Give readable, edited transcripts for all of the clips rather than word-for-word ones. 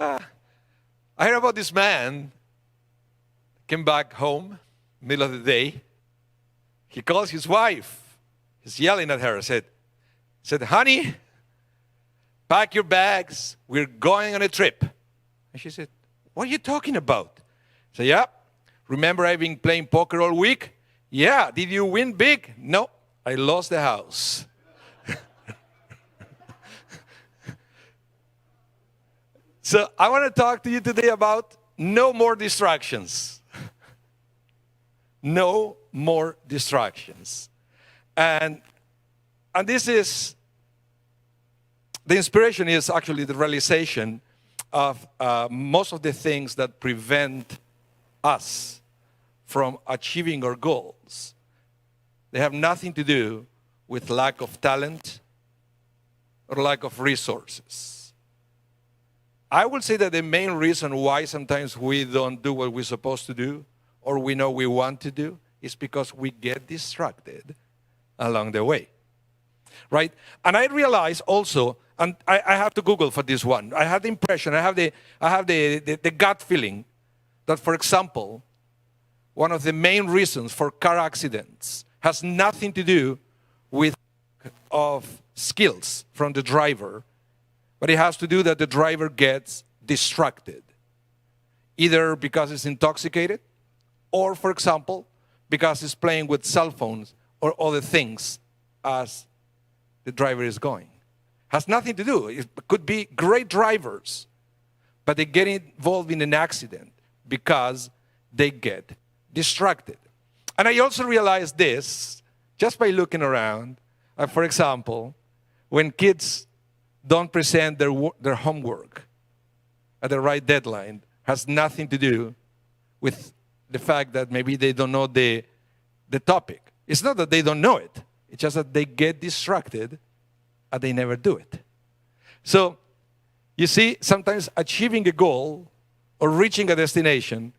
I heard about this man, came back home, middle of the day. He calls his wife. He's yelling at her. Said, honey, pack your bags. We're going on a trip. And she said, what are you talking about? I said, yeah. Remember I've been playing poker all week? Yeah. Did you win big? No. I lost the house. So I want to talk to you today about no more distractions. No more distractions. And this is, the inspiration is actually the realization of most of the things that prevent us from achieving our goals. They have nothing to do with lack of talent or lack of resources. I would say that the main reason why sometimes we don't do what we're supposed to do or we know we want to do is because we get distracted along the way, right? And I realize also, and I have to Google for this one, I have the impression, I have the gut feeling that, for example, one of the main reasons for car accidents has nothing to do with of skills from the driver, but it has to do that the driver gets distracted, either because he's intoxicated or, for example, because he's playing with cell phones or other things as the driver is going. Has nothing to do. It could be great drivers, but they get involved in an accident because they get distracted. And I also realized this just by looking around. For example, when kids don't present their homework at the right deadline, has nothing to do with the fact that maybe they don't know the topic. It's not that they don't know it. It's just that they get distracted and they never do it. So, you see, sometimes achieving a goal or reaching a destination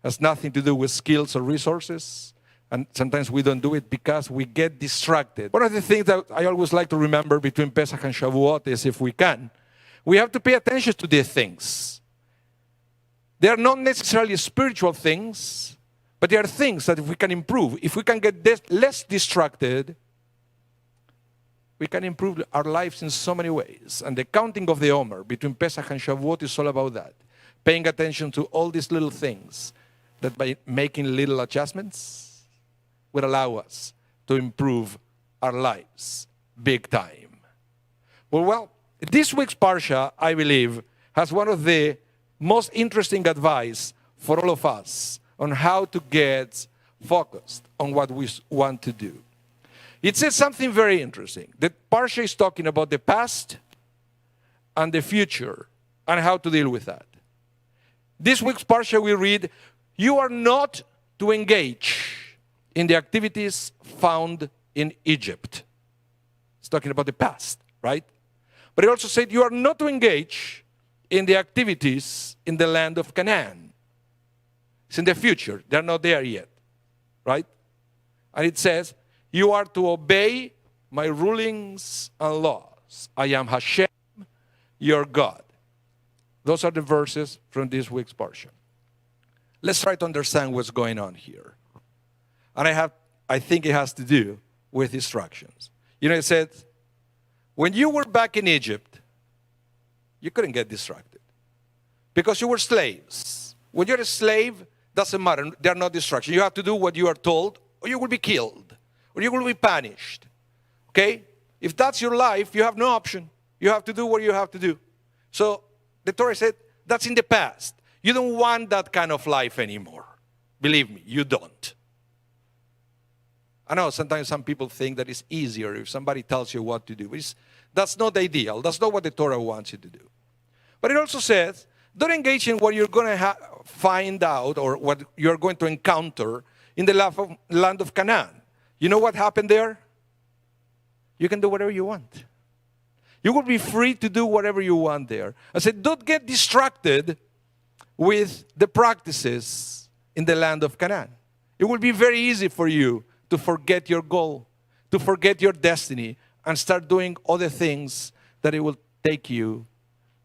has nothing to do with skills or resources. And sometimes we don't do it because we get distracted. One of the things that I always like to remember between Pesach and Shavuot is, if we can, we have to pay attention to these things. They are not necessarily spiritual things, but they are things that if we can improve, if we can get less distracted, we can improve our lives in so many ways. And the counting of the Omer between Pesach and Shavuot is all about that. Paying attention to all these little things that by making little adjustments would allow us to improve our lives big time. Well, this week's Parsha, I believe, has one of the most interesting advice for all of us on how to get focused on what we want to do. It says something very interesting. The Parsha is talking about the past and the future and how to deal with that. This week's Parsha we read, you are not to engage in the activities found in Egypt. It's talking about the past, right? But it also said you are not to engage in the activities in the land of Canaan. It's in the future. They're not there yet, right? And it says, you are to obey my rulings and laws. I am Hashem, your God. Those are the verses from this week's Parsha. Let's try to understand what's going on here. And I think it has to do with instructions. You know, it said, when you were back in Egypt, you couldn't get distracted because you were slaves. When you're a slave, doesn't matter. They're not distractions. You have to do what you are told, or you will be killed, or you will be punished. Okay? If that's your life, you have no option. You have to do what you have to do. So the Torah said, that's in the past. You don't want that kind of life anymore. Believe me, you don't. I know sometimes some people think that it's easier if somebody tells you what to do. That's not ideal. That's not what the Torah wants you to do. But it also says, don't engage in what you're going to find out or what you're going to encounter in the land of Canaan. You know what happened there? You can do whatever you want. You will be free to do whatever you want there. I said, don't get distracted with the practices in the land of Canaan. It will be very easy for you to forget your goal, to forget your destiny, and start doing other things that it will take you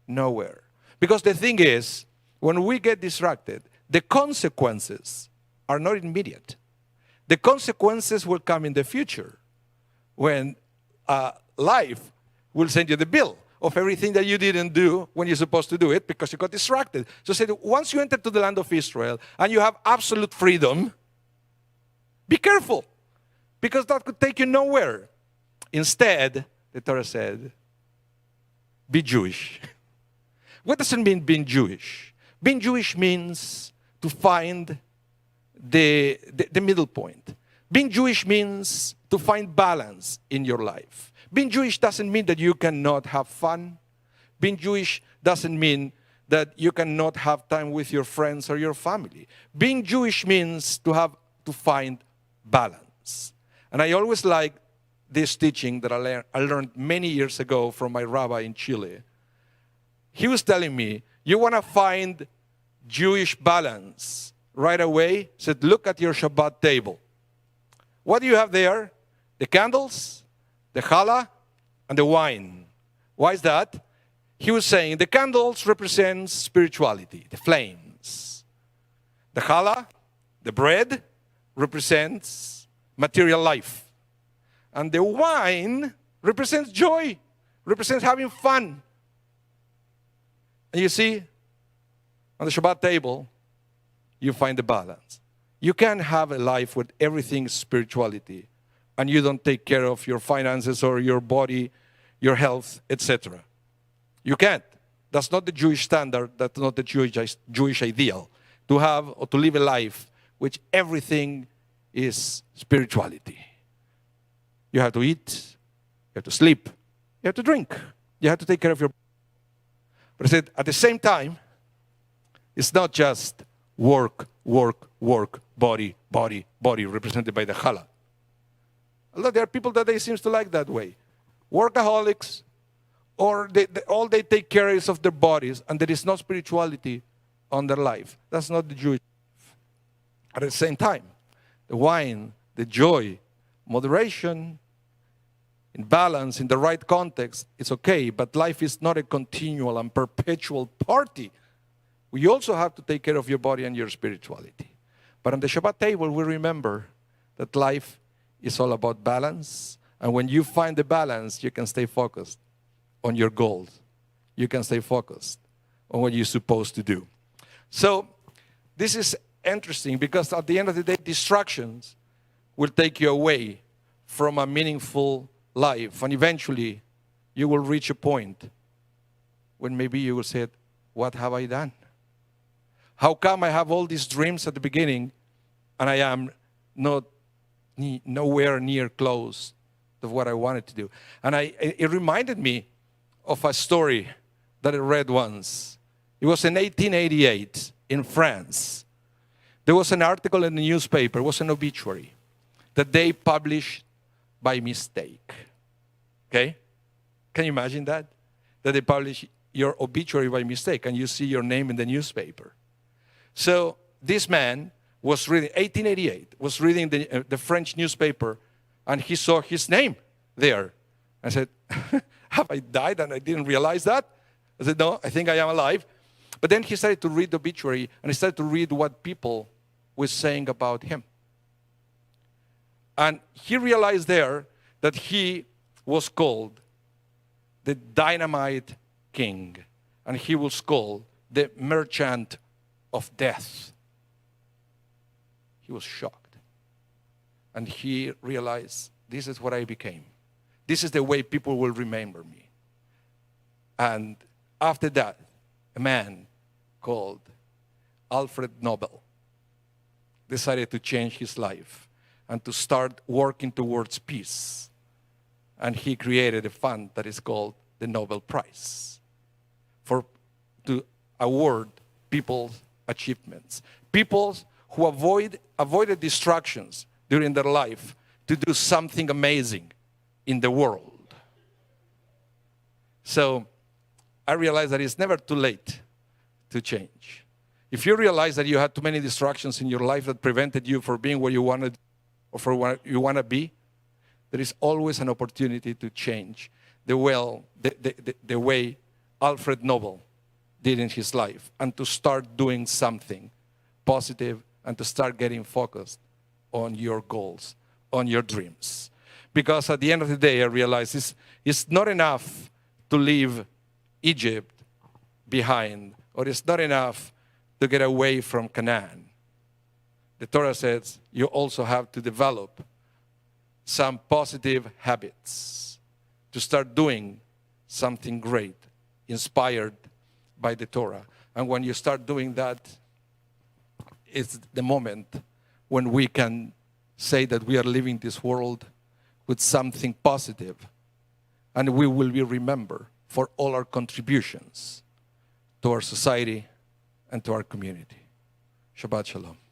nowhere. Because the thing is, when we get distracted, the consequences are not immediate. The consequences will come in the future when life will send you the bill of everything that you didn't do when you're supposed to do it because you got distracted. So say that once you enter to the land of Israel and you have absolute freedom, be careful, because that could take you nowhere. Instead, the Torah said, be Jewish. What does it mean being Jewish? Being Jewish means to find the middle point. Being Jewish means to find balance in your life. Being Jewish doesn't mean that you cannot have fun. Being Jewish doesn't mean that you cannot have time with your friends or your family. Being Jewish means to find balance. And I always like this teaching that I learned many years ago from my rabbi in Chile. He was telling me, you want to find Jewish balance right away? He said, look at your Shabbat table. What do you have there? The candles, the challah, and the wine. Why is that? He was saying the candles represent spirituality, the flames. The challah, the bread, represents material life. And the wine represents joy, represents having fun. And you see, on the Shabbat table, you find the balance. You can't have a life with everything spirituality and you don't take care of your finances or your body, your health, etc. You can't. That's not the Jewish standard. That's not the Jewish ideal. To have or to live a life which everything is spirituality. You have to eat, you have to sleep, you have to drink, you have to take care of your body. But I said, at the same time, it's not just work, body, represented by the challah. Although there are people that they seem to like that way. Workaholics, or all they take care is of their bodies, and there is no spirituality on their life. That's not the Jewish life. At the same time, the wine, the joy, moderation, in balance, in the right context, it's okay, but life is not a continual and perpetual party. We also have to take care of your body and your spirituality. But on the Shabbat table, we remember that life is all about balance. And when you find the balance, you can stay focused on your goals. You can stay focused on what you're supposed to do. So this is interesting because at the end of the day, distractions will take you away from a meaningful life. And eventually, you will reach a point when maybe you will say, what have I done? How come I have all these dreams at the beginning and I am nowhere near close to what I wanted to do? And it reminded me of a story that I read once. It was in 1888 in France. There was an article in the newspaper, it was an obituary, that they published by mistake. Okay? Can you imagine that? That they publish your obituary by mistake and you see your name in the newspaper. So this man was reading, 1888, was reading the French newspaper and he saw his name there. I said, have I died and I didn't realize that? I said, no, I think I am alive. But then he started to read the obituary and he started to read what people were saying about him. And he realized there that he was called the dynamite king. And he was called the merchant of death. He was shocked. And he realized, this is what I became. This is the way people will remember me. And after that, a man called Alfred Nobel decided to change his life and to start working towards peace. And he created a fund that is called the Nobel Prize to award people's achievements. People who avoided distractions during their life to do something amazing in the world. So I realized that it's never too late to change. If you realize that you had too many distractions in your life that prevented you from being where you wanted or for where you want to be, there is always an opportunity to change the way Alfred Nobel did in his life, and to start doing something positive and to start getting focused on your goals, on your dreams. Because at the end of the day, I realize it's not enough to leave Egypt behind, or it's not enough to get away from Canaan. The Torah says you also have to develop some positive habits to start doing something great, inspired by the Torah. And when you start doing that, it's the moment when we can say that we are living this world with something positive, and we will be remembered for all our contributions to our society and to our community. Shabbat Shalom.